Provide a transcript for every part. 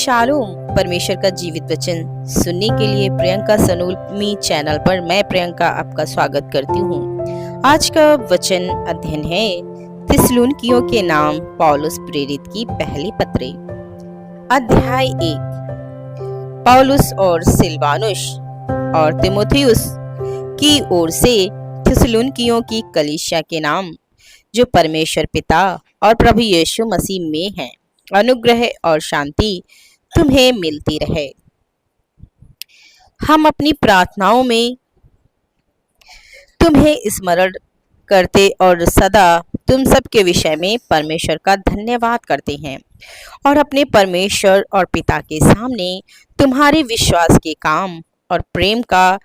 Shalom. परमेश्वर का जीवित वचन सुनने के लिए प्रियंका सनोमी चैनल पर मैं प्रियंका आपका स्वागत करती हूँ। आज का वचन अध्ययन है थिस्सलुनीकियों के नाम पौलुस प्रेरित की पहली पत्री, अध्याय 1। पौलुस और सिलवानुस और तीमुथियुस की ओर से थिस्सलुनीकियों की कलीसिया के नाम, जो परमेश्वर पिता और प्रभु यीशु मसीह में है, अनुग्रह और शांति तुम्हें मिलती रहे। हम अपनी प्रार्थनाओं में तुम्हें स्मरण करते और सदा तुम सब के विषय में परमेश्वर का धन्यवाद करते हैं और अपने परमेश्वर और पिता के सामने तुम्हारे विश्वास के काम और प्रेम का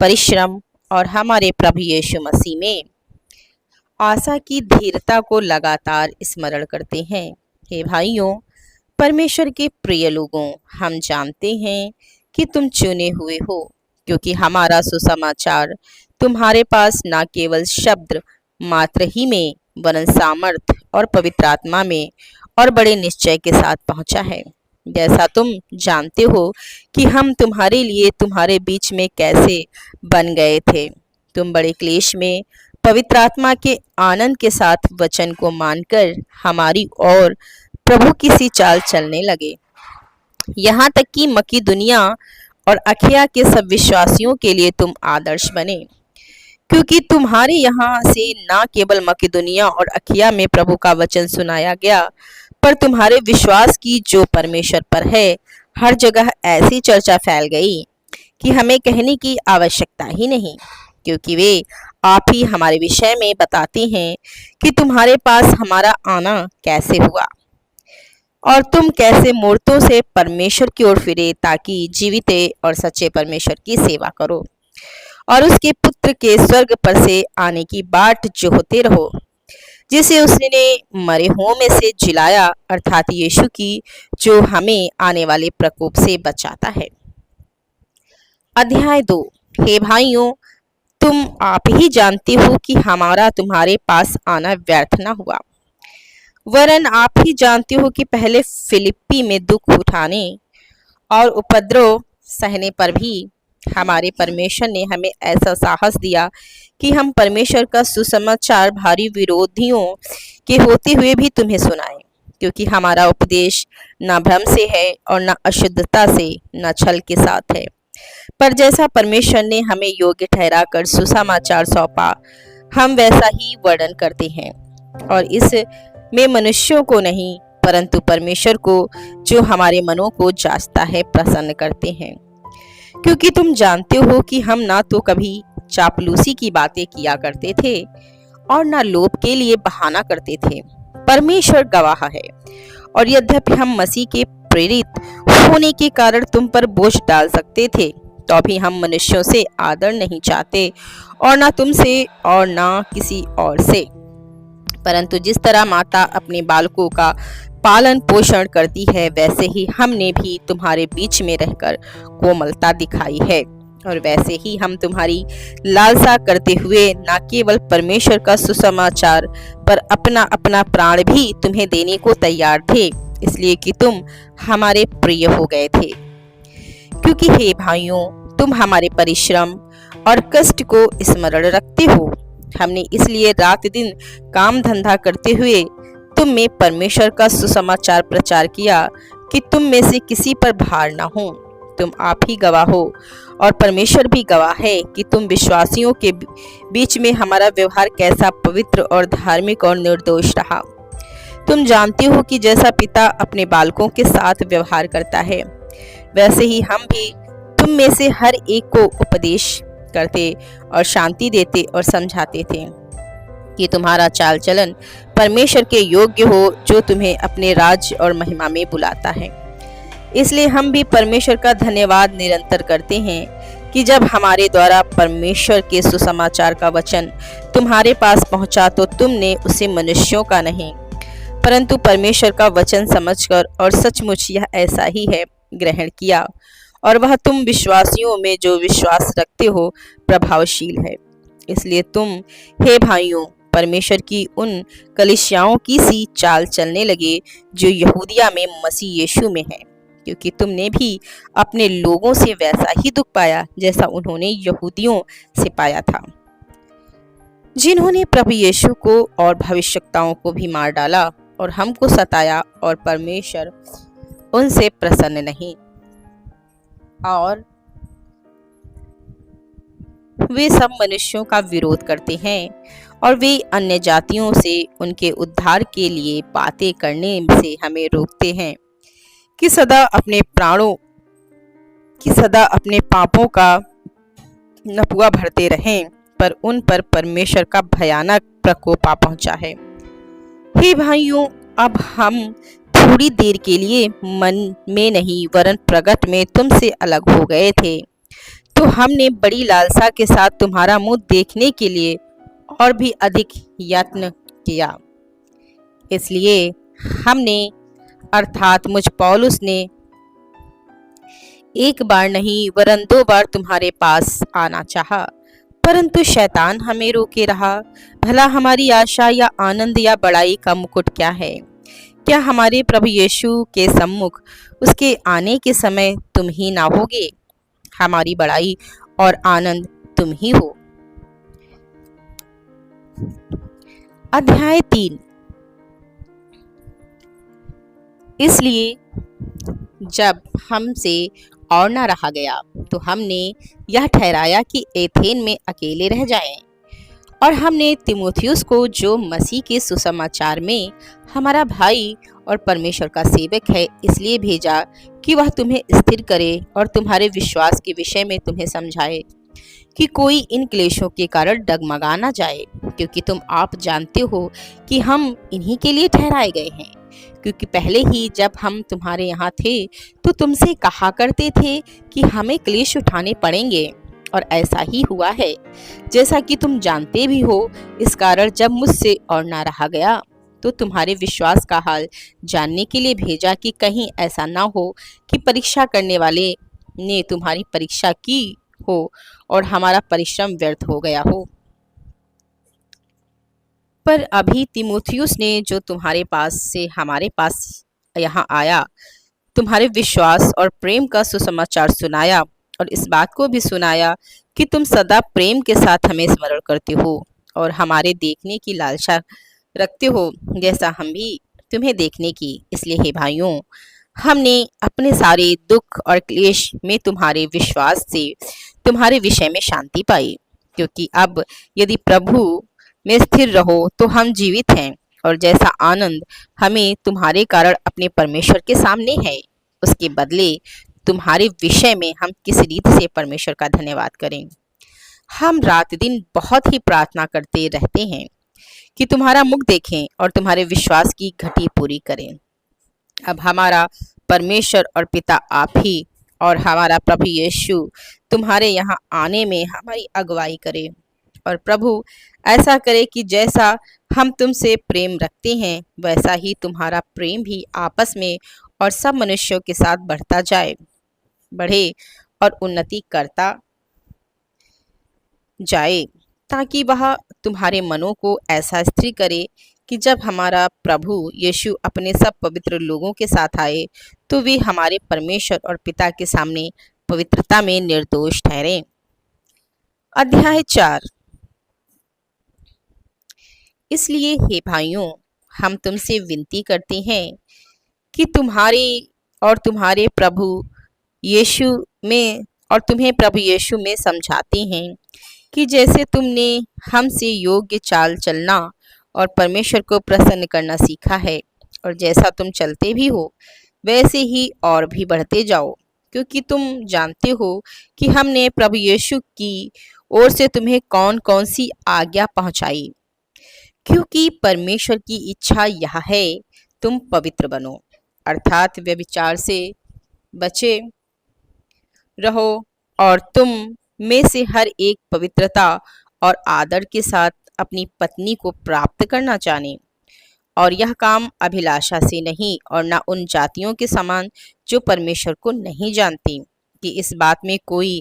परिश्रम और हमारे प्रभु यीशु मसीह में आशा की धीरता को लगातार स्मरण करते हैं। हे भाइयों, परमेश्वर के प्रिय लोगों, हम जानते हैं कि तुम चुने हुए हो, क्योंकि हमारा सुसमाचार तुम्हारे पास न केवल शब्द मात्र ही में वरन सामर्थ और पवित्र आत्मा में और बड़े निश्चय के साथ पहुंचा है। जैसा तुम जानते हो कि हम तुम्हारे लिए तुम्हारे बीच में कैसे बन गए थे। तुम बड़े क्लेश में पवित्र आत्मा के आनंद के साथ वचन को मानकर हमारी और प्रभु की सी चाल चलने लगे, यहाँ तक कि मकिदुनिया और अखिया के सब विश्वासियों के लिए तुम आदर्श बने, क्योंकि तुम्हारे यहाँ से न केवल मकिदुनिया और अखिया में प्रभु का वचन सुनाया गया, पर तुम्हारे विश्वास की जो परमेश्वर पर है हर जगह ऐसी चर्चा फैल गई कि हमें कहने की आवश्यकता ही नहीं, क्योंकि वे आप ही हमारे विषय में बताते हैं कि तुम्हारे पास हमारा आना कैसे हुआ और तुम कैसे मूर्तों से परमेश्वर की ओर फिरे, ताकि जीवित और सच्चे परमेश्वर की सेवा करो और उसके पुत्र के स्वर्ग पर से आने की बाट जो होते रहो, जिसे उसने मरे हुओं में से जिलाया, अर्थात यीशु की, जो हमें आने वाले प्रकोप से बचाता है। अध्याय 2। हे भाइयों, तुम आप ही जानते हो कि हमारा तुम्हारे पास आना व्यर्थ न हुआ, वरन आप ही जानते हो कि पहले फिलिप्पी में दुख उठाने और उपद्रव सहने पर भी हमारे परमेश्वर ने हमें ऐसा साहस दिया कि हम परमेश्वर का सुसमाचार भारी विरोधियों के होते हुए भी तुम्हें सुनाएं, क्योंकि हमारा उपदेश न भ्रम से है और न अशुद्धता से, न छल के साथ है, पर जैसा परमेश्वर ने हमें योग्य ठहराकर सुसमाचार सौंपा, हम वैसा ही वर्णन करते हैं, और इस में मनुष्यों को नहीं परंतु परमेश्वर को, जो हमारे मनों को जांचता है, प्रसन्न करते हैं। क्योंकि तुम जानते हो कि हम ना तो कभी चापलूसी की बातें किया करते थे और ना लोभ के लिए बहाना करते थे। परमेश्वर गवाह है, और यद्यपि हम मसीह के प्रेरित होने के कारण तुम पर बोझ डाल सकते थे, तो भी हम मनुष्यों से आदर नहीं चाहते, और ना तुमसे और ना किसी और से, परंतु जिस तरह माता अपने बालकों का पालन पोषण करती है, वैसे ही हमने भी तुम्हारे बीच में रहकर कोमलता दिखाई है, और वैसे ही हम तुम्हारी लालसा करते हुए न केवल परमेश्वर का सुसमाचार पर अपना अपना प्राण भी तुम्हें देने को तैयार थे, इसलिए कि तुम हमारे प्रिय हो गए थे। क्योंकि हे भाइयों, तुम हमारे परिश्रम और कष्ट को स्मरण रखते हो। हमने इसलिए रात दिन काम धंधा करते हुए तुम में परमेश्वर का सुसमाचार प्रचार किया कि तुम में से किसी पर भार न हो। तुम आप ही गवाह हो और परमेश्वर भी गवाह है कि तुम विश्वासियों के बीच में हमारा व्यवहार कैसा पवित्र और धार्मिक और निर्दोष रहा। तुम जानते हो कि जैसा पिता अपने बालकों के साथ व्यवहार करता है, वैसे ही हम भी तुम में से हर एक को उपदेश करते और शांति देते और समझाते थे कि तुम्हारा चाल चलन परमेश्वर के योग्य हो, जो तुम्हें अपने राज्य और महिमा में बुलाता है। इसलिए हम भी परमेश्वर का धन्यवाद निरंतर करते हैं कि जब हमारे द्वारा परमेश्वर के सुसमाचार का वचन तुम्हारे पास पहुंचा, तो तुमने उसे मनुष्यों का नहीं परंतु परमेश्वर का वचन समझकर, और सचमुच यह ऐसा ही है, ग्रहण किया, और वह तुम विश्वासियों में जो विश्वास रखते हो प्रभावशील है। इसलिए तुम, हे भाइयों, परमेश्वर की उन कलीसियाओं की सी चाल चलने लगे जो यहूदिया में मसीह यीशु में है। क्योंकि तुमने भी अपने लोगों से वैसा ही दुख पाया जैसा उन्होंने यहूदियों से पाया था, जिन्होंने प्रभु यीशु को और भविष्यवक्ताओं को भी मार डाला और हमको सताया, और परमेश्वर उनसे प्रसन्न नहीं, और वे सब मनुष्यों का विरोध करते हैं, और वे अन्य जातियों से उनके उद्धार के लिए बातें करने से हमें रोकते हैं कि सदा अपने पापों का नपुआ भरते रहें, पर उन पर परमेश्वर का भयानक प्रकोप आ पहुंचा है। हे भाइयों, अब हम थोड़ी देर के लिए मन में नहीं वरन प्रगट में तुमसे अलग हो गए थे, तो हमने बड़ी लालसा के साथ तुम्हारा मुंह देखने के लिए और भी अधिक यत्न किया। इसलिए हमने अर्थात मुझ पौलुस ने एक बार नहीं वरन 2 बार तुम्हारे पास आना चाहा, परंतु शैतान हमें रोके रहा। भला हमारी आशा या आनंद या बड़ाई का मुकुट क्या है? क्या हमारे प्रभु यीशु के सम्मुख उसके आने के समय तुम ही ना होगे? हमारी बड़ाई और आनंद तुम ही हो। अध्याय 3। इसलिए जब हमसे और न रहा गया तो हमने यह ठहराया कि एथेन में अकेले रह जाएं, और हमने तीमुथियुस को, जो मसीह के सुसमाचार में हमारा भाई और परमेश्वर का सेवक है, इसलिए भेजा कि वह तुम्हें स्थिर करे और तुम्हारे विश्वास के विषय में तुम्हें समझाए कि कोई इन क्लेशों के कारण डगमगा न जाए, क्योंकि तुम आप जानते हो कि हम इन्हीं के लिए ठहराए गए हैं। क्योंकि पहले ही जब हम तुम्हारे यहाँ थे तो तुमसे कहा करते थे कि हमें क्लेश उठाने पड़ेंगे, और ऐसा ही हुआ है, जैसा कि तुम जानते भी हो। इस कारण जब मुझसे और ना रहा गया तो तुम्हारे विश्वास का हाल जानने के लिए भेजा, कि कहीं ऐसा ना हो कि परीक्षा करने वाले ने तुम्हारी परीक्षा की हो और हमारा परिश्रम व्यर्थ हो गया हो। पर अभी तीमुथियुस ने, जो तुम्हारे पास से हमारे पास यहाँ आया, तुम्हारे विश्वास और प्रेम का सुसमाचार सुनाया, और इस बात को भी सुनाया कि तुम सदा प्रेम के साथ हमें स्मरण करते हो और हमारे देखने की लालसा रखते हो, जैसा हम भी तुम्हें देखने की। इसलिए हे भाइयों, हमने अपने सारे दुख और क्लेश में तुम्हारे विश्वास से तुम्हारे विषय में शांति पाई, क्योंकि अब यदि प्रभु में स्थिर रहो तो हम जीवित हैं, और जैसा आनंद हमें तुम्हारे कारण अपने परमेश्वर के सामने है, उसके बदले तुम्हारे विषय में हम किस रीति से परमेश्वर का धन्यवाद करें। हम रात दिन बहुत ही प्रार्थना करते रहते हैं कि तुम्हारा मुख देखें और तुम्हारे विश्वास की घटी पूरी करें। अब हमारा परमेश्वर और पिता आप ही और हमारा प्रभु यीशु तुम्हारे यहाँ आने में हमारी अगुवाई करे, और प्रभु ऐसा करे कि जैसा हम तुमसे प्रेम रखते हैं वैसा ही तुम्हारा प्रेम भी आपस में और सब मनुष्यों के साथ बढ़े और उन्नति करता जाए, ताकि वह तुम्हारे मनों को ऐसा स्थिर करे कि जब हमारा प्रभु यीशु अपने सब पवित्र लोगों के साथ आए तो वे हमारे परमेश्वर और पिता के सामने पवित्रता में निर्दोष ठहरें। अध्याय 4। इसलिए हे भाइयों, हम तुमसे विनती करते हैं कि तुम्हें प्रभु यीशु में समझाते हैं कि जैसे तुमने हमसे योग्य चाल चलना और परमेश्वर को प्रसन्न करना सीखा है, और जैसा तुम चलते भी हो वैसे ही और भी बढ़ते जाओ, क्योंकि तुम जानते हो कि हमने प्रभु यीशु की ओर से तुम्हें कौन कौन सी आज्ञा पहुंचाई। क्योंकि परमेश्वर की इच्छा यह है तुम पवित्र बनो, अर्थात व्यभिचार से बचे रहो, और तुम में से हर एक पवित्रता और आदर के साथ अपनी पत्नी को प्राप्त करना जाने, और यह काम अभिलाषा से नहीं और न उन जातियों के समान जो परमेश्वर को नहीं जानती, कि इस बात में कोई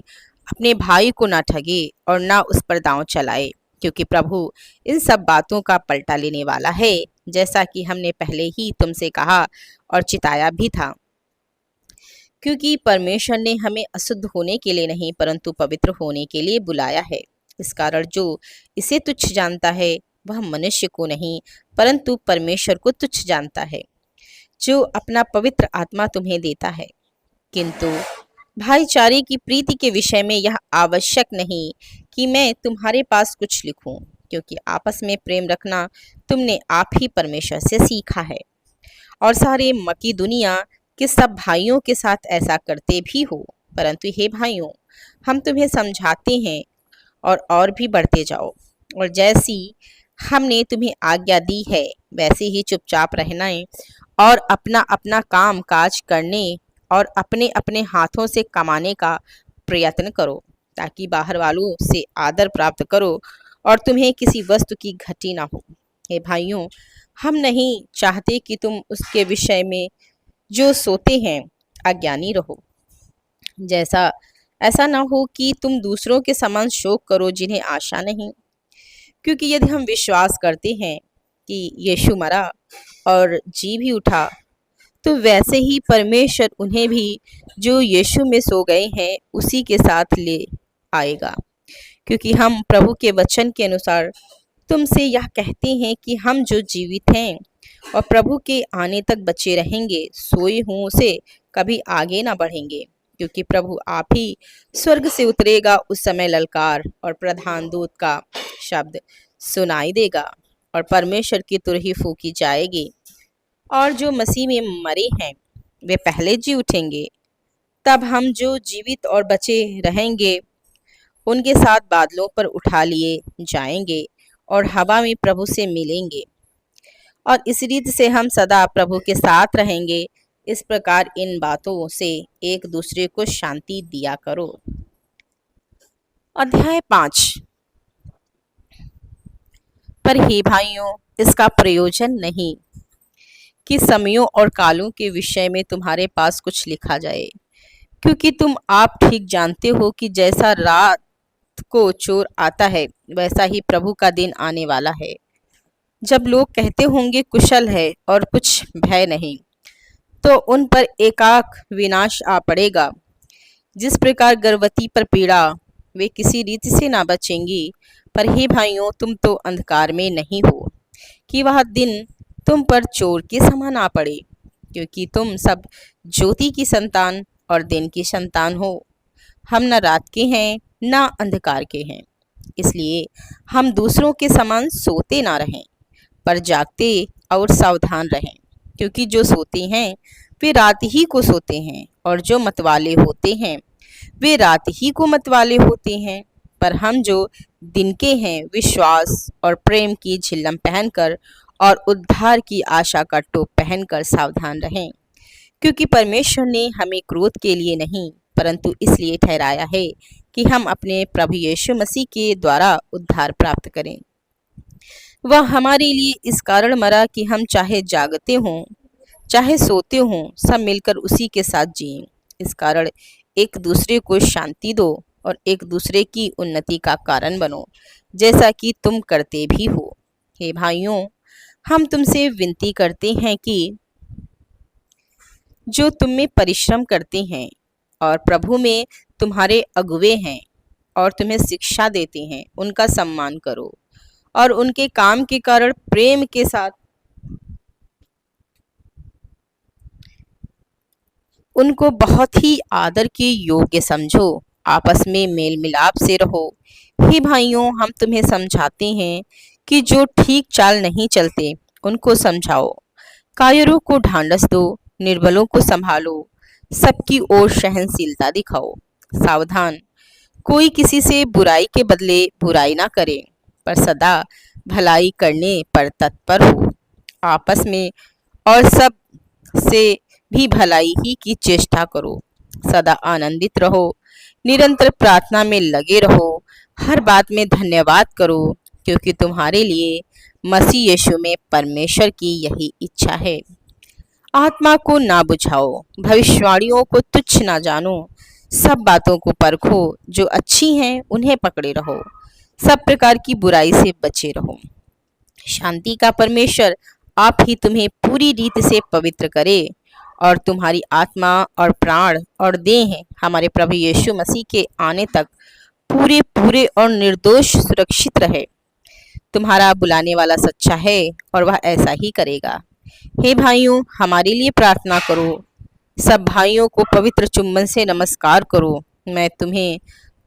अपने भाई को न ठगे और न उस पर दांव चलाए, क्योंकि प्रभु इन सब बातों का पलटा लेने वाला है, जैसा कि हमने पहले ही तुमसे कहा और चिताया भी था। क्योंकि परमेश्वर ने हमें अशुद्ध होने के लिए नहीं परंतु पवित्र होने के लिए बुलाया है। इस कारण जो इसे तुच्छ जानता है वह मनुष्य को नहीं परंतु परमेश्वर को तुच्छ जानता है, जो अपना पवित्र आत्मा तुम्हें देता है। किंतु भाईचारे की प्रीति के विषय में यह आवश्यक नहीं कि मैं तुम्हारे पास कुछ लिखूं, क्योंकि आपस में प्रेम रखना तुमने आप ही परमेश्वर से सीखा है और सारे मकी दुनिया के सब भाइयों के साथ ऐसा करते भी हो। परंतु हे भाइयों, हम तुम्हें समझाते हैं और भी बढ़ते जाओ, और जैसी हमने तुम्हें आज्ञा दी है वैसे ही चुपचाप रहना है और अपना अपना काम काज करने और अपने अपने हाथों से कमाने का प्रयत्न करो, ताकि बाहर वालों से आदर प्राप्त करो और तुम्हें किसी वस्तु की घटी ना हो। हे भाइयों, हम नहीं चाहते कि तुम उसके विषय में जो सोते हैं अज्ञानी रहो, जैसा ऐसा ना हो कि तुम दूसरों के समान शोक करो जिन्हें आशा नहीं। क्योंकि यदि हम विश्वास करते हैं कि यीशु मरा और जी भी उठा, तो वैसे ही परमेश्वर उन्हें भी जो यीशु में सो गए हैं उसी के साथ ले आएगा। क्योंकि हम प्रभु के वचन के अनुसार तुमसे यह कहते हैं कि हम जो जीवित हैं और प्रभु के आने तक बचे रहेंगे, सोए हुओं से कभी आगे ना बढ़ेंगे। क्योंकि प्रभु आप ही स्वर्ग से उतरेगा, उस समय ललकार और प्रधान दूत का शब्द सुनाई देगा और परमेश्वर की तुरही फूंकी जाएगी, और जो मसीह में मरे हैं वे पहले जी उठेंगे। तब हम जो जीवित और बचे रहेंगे उनके साथ बादलों पर उठा लिए जाएंगे और हवा में प्रभु से मिलेंगे, और इस रीति से हम सदा प्रभु के साथ रहेंगे। इस प्रकार इन बातों से एक दूसरे को शांति दिया करो। अध्याय 5। पर हे भाइयों, इसका प्रयोजन नहीं कि समयों और कालों के विषय में तुम्हारे पास कुछ लिखा जाए, क्योंकि तुम आप ठीक जानते हो कि जैसा रात को चोर आता है वैसा ही प्रभु का दिन आने वाला है। जब लोग कहते होंगे कुशल है और कुछ भय नहीं, तो उन पर एकाक विनाश आ पड़ेगा। जिस प्रकार गर्भवती पर पीड़ा वे किसी रीति से ना बचेंगी। पर हे भाइयों, तुम तो अंधकार में नहीं हो कि वह दिन तुम पर चोर के समान आ पड़े, क्योंकि तुम सब ज्योति की संतान और दिन की संतान हो। हम न रात के हैं न अंधकार के हैं, इसलिए हम दूसरों के समान सोते ना रहें, पर जागते और सावधान रहें। क्योंकि जो सोते हैं वे रात ही को सोते हैं, और जो मतवाले होते हैं वे रात ही को मतवाले होते हैं। पर हम जो दिन के हैं विश्वास और प्रेम की झिल्लम पहनकर और उद्धार की आशा का टोप पहनकर सावधान रहें। क्योंकि परमेश्वर ने हमें क्रोध के लिए नहीं परंतु इसलिए ठहराया है कि हम अपने प्रभु यीशु मसीह के द्वारा उद्धार प्राप्त करें। वह हमारे लिए इस कारण मरा कि हम चाहे जागते हों चाहे सोते हों सब मिलकर उसी के साथ जिएं। इस कारण एक दूसरे को शांति दो और एक दूसरे की उन्नति का कारण बनो, जैसा कि तुम करते भी हो। हे भाइयों, हम तुमसे विनती करते हैं कि जो तुम में परिश्रम करते हैं और प्रभु में तुम्हारे अगुवे हैं और तुम्हें शिक्षा देते हैं, उनका सम्मान करो और उनके काम के कारण प्रेम के साथ उनको बहुत ही आदर के योग्य समझो। आपस में मेल मिलाप से रहो। हे भाइयों, हम तुम्हें समझाते हैं कि जो ठीक चाल नहीं चलते उनको समझाओ। कायरों को ढांढस दो, निर्बलों को संभालो, सबकी ओर सहनशीलता दिखाओ। सावधान, कोई किसी से बुराई के बदले बुराई ना करे, पर सदा भलाई करने पर तत्पर हो। आपस में और सब से भी भलाई ही की चेष्टा करो। सदा आनंदित रहो, निरंतर प्रार्थना में लगे रहो, हर बात में धन्यवाद करो, क्योंकि तुम्हारे लिए मसीह यीशु में परमेश्वर की यही इच्छा है। आत्मा को ना बुझाओ, भविष्यवाणियों को तुच्छ ना जानो, सब बातों को परखो, जो अच्छी हैं उन्हें पकड़े रहो, सब प्रकार की बुराई से बचे रहो। शांति का परमेश्वर आप ही तुम्हें पूरी रीति से पवित्र करे और तुम्हारी आत्मा और प्राण और देह हमारे प्रभु यीशु मसीह के आने तक पूरे पूरे और निर्दोष सुरक्षित रहे। तुम्हारा बुलाने वाला सच्चा है और वह ऐसा ही करेगा। हे भाइयों, हमारे लिए प्रार्थना करो। सब भाइयों को पवित्र चुम्बन से नमस्कार करो। मैं तुम्हें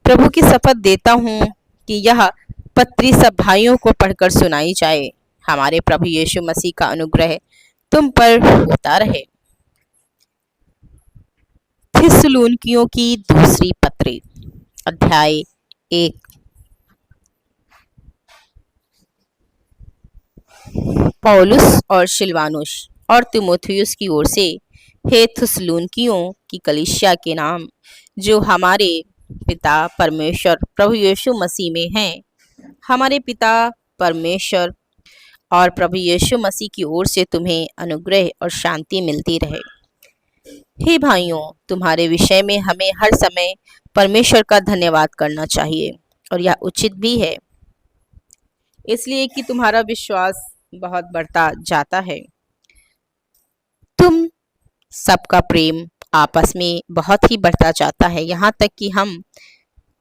प्रभु की शपथ देता हूँ कि यह पत्री सब भाइयों को पढ़कर सुनाई जाए। हमारे प्रभु यीशु मसीह का अनुग्रह तुम पर होता रहे। थिस्सलुनीकियों की दूसरी पत्री, अध्याय 1। पौलुस और सिलवानुस और तीमुथियुस की ओर से, हे थिस्सलुनीकियों की कलीसिया के नाम, जो हमारे पिता परमेश्वर प्रभु यीशु मसीह में हैं, हमारे पिता परमेश्वर और प्रभु यीशु मसीह की ओर से तुम्हें अनुग्रह और शांति मिलती रहे। हे भाइयों, तुम्हारे विषय में हमें हर समय परमेश्वर का धन्यवाद करना चाहिए और यह उचित भी है, इसलिए कि तुम्हारा विश्वास बहुत बढ़ता जाता है। तुम सबका प्रेम आपस में बहुत ही बढ़ता जाता है, यहाँ तक कि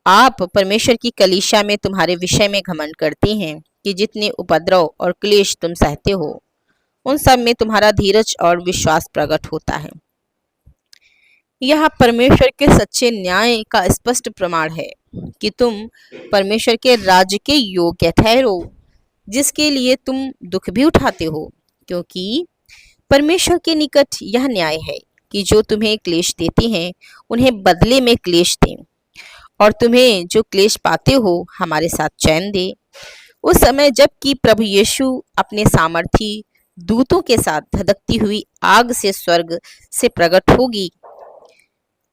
आप परमेश्वर की कलीसिया में तुम्हारे विषय में घमंड करते हैं कि जितने उपद्रव और क्लेश तुम सहते हो, उन सब में तुम्हारा धीरज और विश्वास प्रकट होता है। यह परमेश्वर के सच्चे न्याय का स्पष्ट प्रमाण है कि तुम परमेश्वर के राज्य के योग्य ठहरो, जिसके लिए तुम दुख भी उठाते हो, क्योंकि परमेश्वर के निकट यह न्याय है कि जो तुम्हें क्लेश देते हैं उन्हें बदले में क्लेश दें, और तुम्हें जो क्लेश पाते हो हमारे साथ चैन दे। उस समय जबकि प्रभु यीशु अपने सामर्थी दूतों के साथ धधकती हुई आग से स्वर्ग से प्रकट होगी,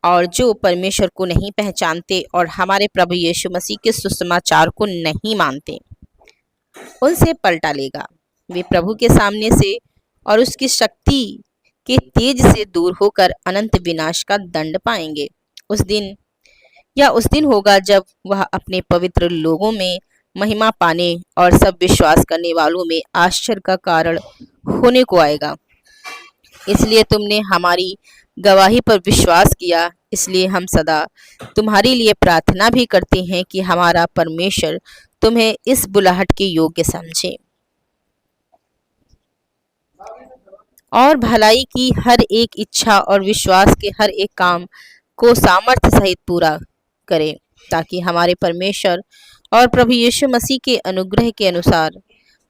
और जो परमेश्वर को नहीं पहचानते और हमारे प्रभु यीशु मसीह के सुसमाचार को नहीं मानते, उनसे पलटा लेगा। वे प्रभु के सामने से और उसकी शक्ति के तेज से दूर होकर अनंत विनाश का दंड पाएंगे। उस दिन होगा जब वह अपने पवित्र लोगों में महिमा पाने और सब विश्वास करने वालों में आश्चर्य का कारण होने को आएगा। इसलिए तुमने हमारी गवाही पर विश्वास किया, इसलिए हम सदा तुम्हारे लिए प्रार्थना भी करते हैं कि हमारा परमेश्वर तुम्हें इस बुलाहट के योग्य समझे और भलाई की हर एक इच्छा और विश्वास के हर एक काम को सामर्थ्य सहित पूरा करे, ताकि हमारे परमेश्वर और प्रभु यीशु मसीह के अनुग्रह के अनुसार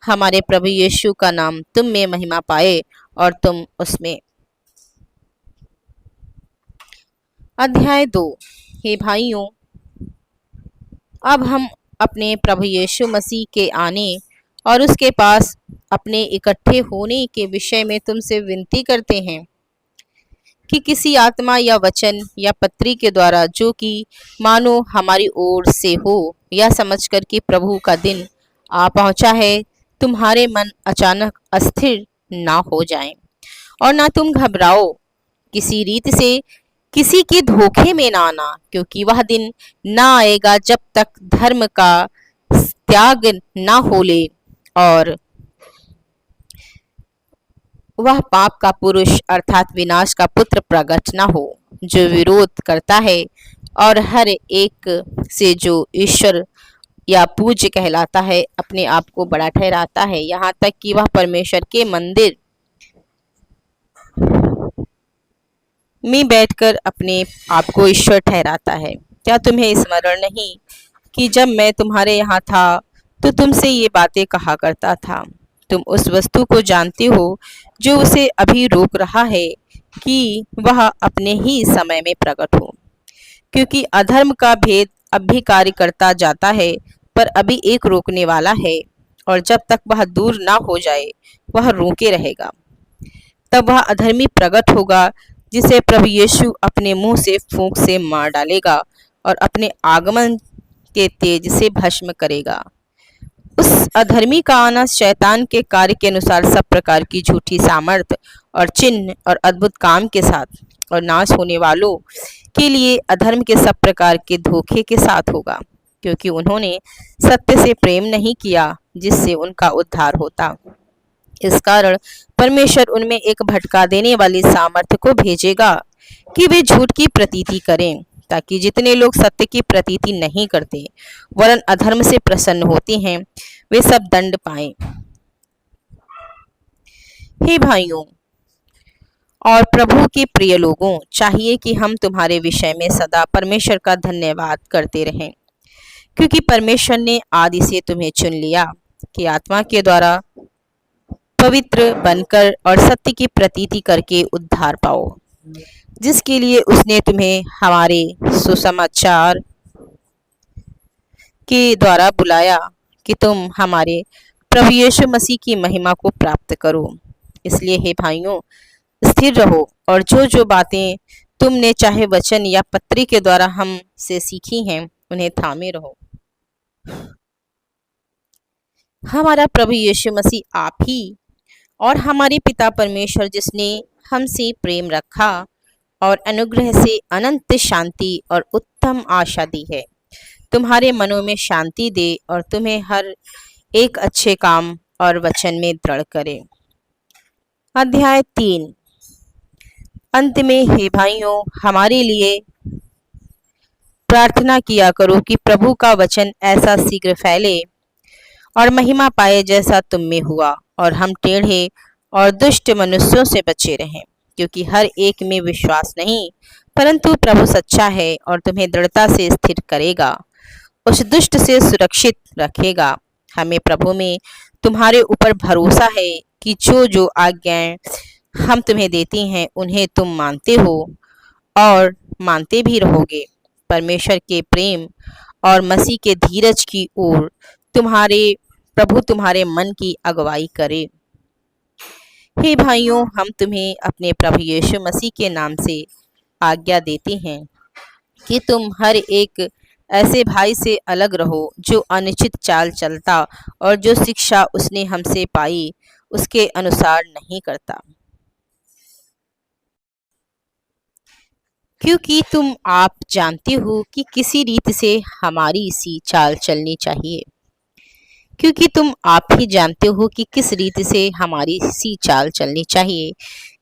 हमारे प्रभु यीशु का नाम तुम में महिमा पाए और तुम उसमें। अध्याय 2। हे भाइयों, अब हम अपने प्रभु यीशु मसीह के आने और उसके पास अपने इकट्ठे होने के विषय में तुमसे विनती करते हैं कि किसी आत्मा या वचन या पत्री के द्वारा, जो कि मानो हमारी ओर से हो, या समझकर कि प्रभु का दिन आ पहुंचा है, तुम्हारे मन अचानक अस्थिर ना हो जाएं और ना तुम घबराओ। किसी रीति से किसी के धोखे में ना आना, क्योंकि वह दिन ना आएगा जब तक धर्म का त्याग ना हो ले और वह पाप का पुरुष अर्थात विनाश का पुत्र प्रकट न हो, जो विरोध करता है और हर एक से जो ईश्वर या पूज्य कहलाता है अपने आप को बड़ा ठहराता है, यहाँ तक कि वह परमेश्वर के मंदिर में बैठकर अपने आप को ईश्वर ठहराता है। क्या तुम्हें स्मरण नहीं कि जब मैं तुम्हारे यहाँ था तो तुमसे ये बातें कहा करता था? तुम उस वस्तु को जानते हो जो उसे अभी रोक रहा है कि वह अपने ही समय में प्रकट हो, क्योंकि अधर्म का भेद अब भी कार्य करता जाता है, पर अभी एक रोकने वाला है, और जब तक वह दूर ना हो जाए वह रोके रहेगा। तब वह अधर्मी प्रकट होगा, जिसे प्रभु यीशु अपने मुंह से फूंक से मार डालेगा और अपने आगमन के तेज से भस्म करेगा। उस अधर्मी का आना शैतान के कार्य के अनुसार सब प्रकार की झूठी सामर्थ और चिन्ह और अद्भुत काम के साथ, और नाश होने वालों के लिए अधर्म के सब प्रकार के धोखे के साथ होगा, क्योंकि उन्होंने सत्य से प्रेम नहीं किया जिससे उनका उद्धार होता। इस कारण परमेश्वर उनमें एक भटका देने वाली सामर्थ्य को भेजेगा कि वे झूठ की प्रतीति करें, ताकि जितने लोग सत्य की प्रतीति नहीं करते वरन अधर्म से प्रसन्न होते हैं वे सब दंड पाएं। हे भाइयों और प्रभु के प्रिय लोगों, चाहिए कि हम तुम्हारे विषय में सदा परमेश्वर का धन्यवाद करते रहें, क्योंकि परमेश्वर ने आदि से तुम्हें चुन लिया कि आत्मा के द्वारा पवित्र बनकर और सत्य की प्रतीति करके उद्धार पाओ, जिसके लिए उसने तुम्हें हमारे सुसमाचार के द्वारा बुलाया कि तुम हमारे प्रभु यीशु मसीह की महिमा को प्राप्त करो। इसलिए हे भाइयों, स्थिर रहो और जो जो बातें तुमने चाहे वचन या पत्री के द्वारा हमसे सीखी हैं उन्हें थामे रहो। हमारा प्रभु यीशु मसीह आप ही और हमारे पिता परमेश्वर, जिसने हमसे प्रेम रखा और अनुग्रह से अनंत शांति और उत्तम आशा दी है, तुम्हारे मनों में शांति दे और तुम्हें हर एक अच्छे काम और वचन में दृढ़ करे। अध्याय 3। अंत में हे भाइयों, हमारे लिए प्रार्थना किया करो कि प्रभु का वचन ऐसा शीघ्र फैले और महिमा पाए जैसा तुम में हुआ, और हम टेढ़े और दुष्ट मनुष्यों से बचे रहें, क्योंकि हर एक में विश्वास नहीं, परंतु प्रभु सच्चा है और तुम्हें दृढ़ता से स्थिर करेगा, उस दुष्ट से सुरक्षित रखेगा। हमें प्रभु में तुम्हारे ऊपर भरोसा है कि जो जो आज्ञाएं हम तुम्हें देती हैं उन्हें तुम मानते हो और मानते भी रहोगे। परमेश्वर के प्रेम और मसीह के धीरज की ओर प्रभु तुम्हारे मन की अगुवाई करे। हे भाइयों, हम तुम्हें अपने प्रभु यीशु मसीह के नाम से आज्ञा देते हैं कि तुम हर एक ऐसे भाई से अलग रहो जो अनुचित चाल चलता और जो शिक्षा उसने हमसे पाई उसके अनुसार नहीं करता, क्योंकि तुम आप जानते हो कि किसी रीति से हमारी सी चाल चलनी चाहिए। क्योंकि तुम आप ही जानते हो कि किस रीति से हमारी सी चाल चलनी चाहिए,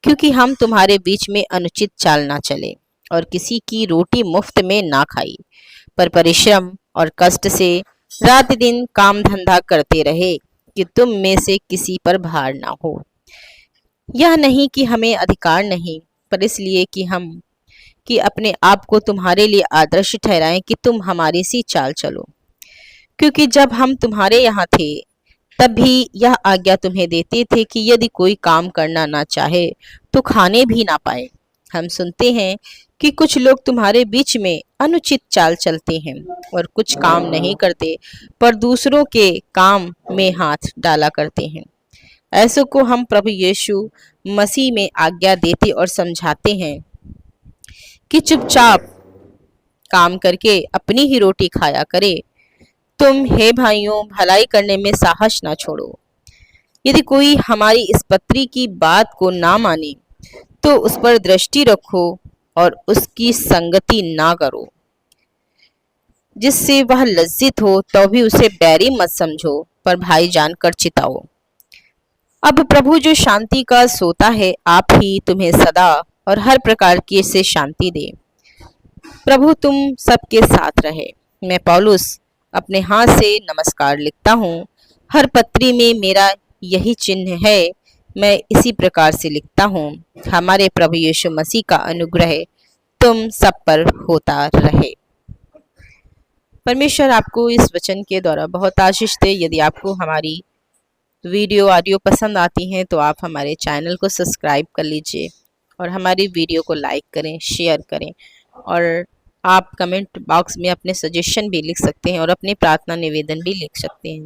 क्योंकि हम तुम्हारे बीच में अनुचित चाल ना चले और किसी की रोटी मुफ्त में ना खाई, पर परिश्रम और कष्ट से रात दिन काम धंधा करते रहे कि तुम में से किसी पर भार ना हो। यह नहीं कि हमें अधिकार नहीं, पर इसलिए कि अपने आप को तुम्हारे लिए आदर्श ठहराएं कि तुम हमारी सी चाल चलो। क्योंकि जब हम तुम्हारे यहाँ थे तब भी यह आज्ञा तुम्हें देते थे कि यदि कोई काम करना ना चाहे तो खाने भी ना पाए। हम सुनते हैं कि कुछ लोग तुम्हारे बीच में अनुचित चाल चलते हैं और कुछ काम नहीं करते पर दूसरों के काम में हाथ डाला करते हैं। ऐसों को हम प्रभु यीशु मसीह में आज्ञा देते और समझाते हैं कि चुपचाप काम करके अपनी ही रोटी खाया करे। तुम हे भाइयों, भलाई करने में साहस ना छोड़ो। यदि कोई हमारी इस पत्री की बात को ना माने तो उस पर दृष्टि रखो और उसकी संगति ना करो, जिससे वह लज्जित हो तो भी उसे बैरी मत समझो, पर भाई जानकर चिताओ। अब प्रभु जो शांति का सोता है, आप ही तुम्हें सदा और हर प्रकार की से शांति दे। प्रभु तुम सबके साथ रहे। मैं पौलुस अपने हाथ से नमस्कार लिखता हूँ। हर पत्री में मेरा यही चिन्ह है। मैं इसी प्रकार से लिखता हूँ। हमारे प्रभु यीशु मसीह का अनुग्रह तुम सब पर होता रहे। परमेश्वर आपको इस वचन के द्वारा बहुत आशीष दे। यदि आपको हमारी वीडियो ऑडियो पसंद आती हैं तो आप हमारे चैनल को सब्सक्राइब कर लीजिए और हमारी वीडियो को लाइक करें, शेयर करें, और आप कमेंट बॉक्स में अपने सजेशन भी लिख सकते हैं और अपनी प्रार्थना निवेदन भी लिख सकते हैं।